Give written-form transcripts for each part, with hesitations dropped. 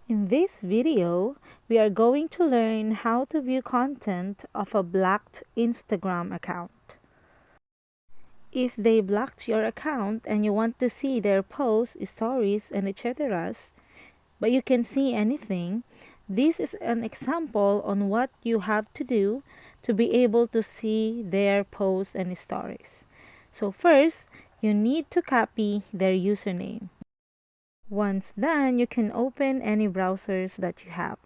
In this video, we are going to learn how to view content of a blocked Instagram account. If they blocked your account and you want to see their posts, stories, and etc., but you can see anything, this is an example on what you have to do to be able to see their posts and stories. So first, you need to copy their username. Once done, you can open any browsers that you have.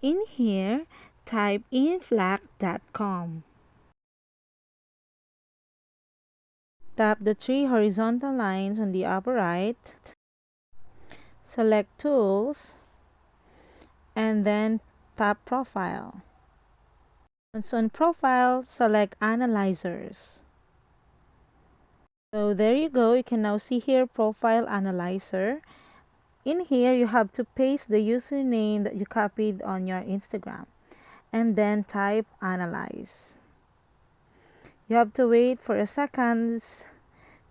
In here, type in flack.com. Tap the three horizontal lines on the upper right, select Tools, and then tap Profile. Once on Profile, select Analyzers. So there you go, you can now see here Profile Analyzer. In here, you have to paste the username that you copied on your Instagram and then type Analyze. You have to wait for a second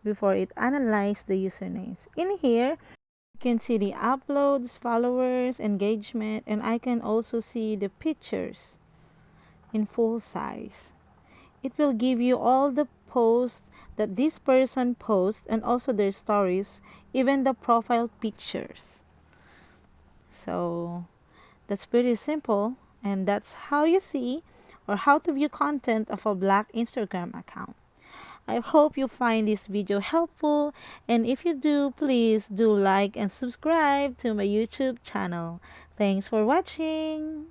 before it analyzes the usernames. In here, you can see the uploads, followers, engagement, and I can also see the pictures in full size. It will give you all the posts that this person posts and also their stories, even the profile pictures. So that's pretty simple, and that's how you see or how to view content of a black Instagram account. I hope you find this video helpful, and if you do, please do like and subscribe to my YouTube channel. Thanks for watching.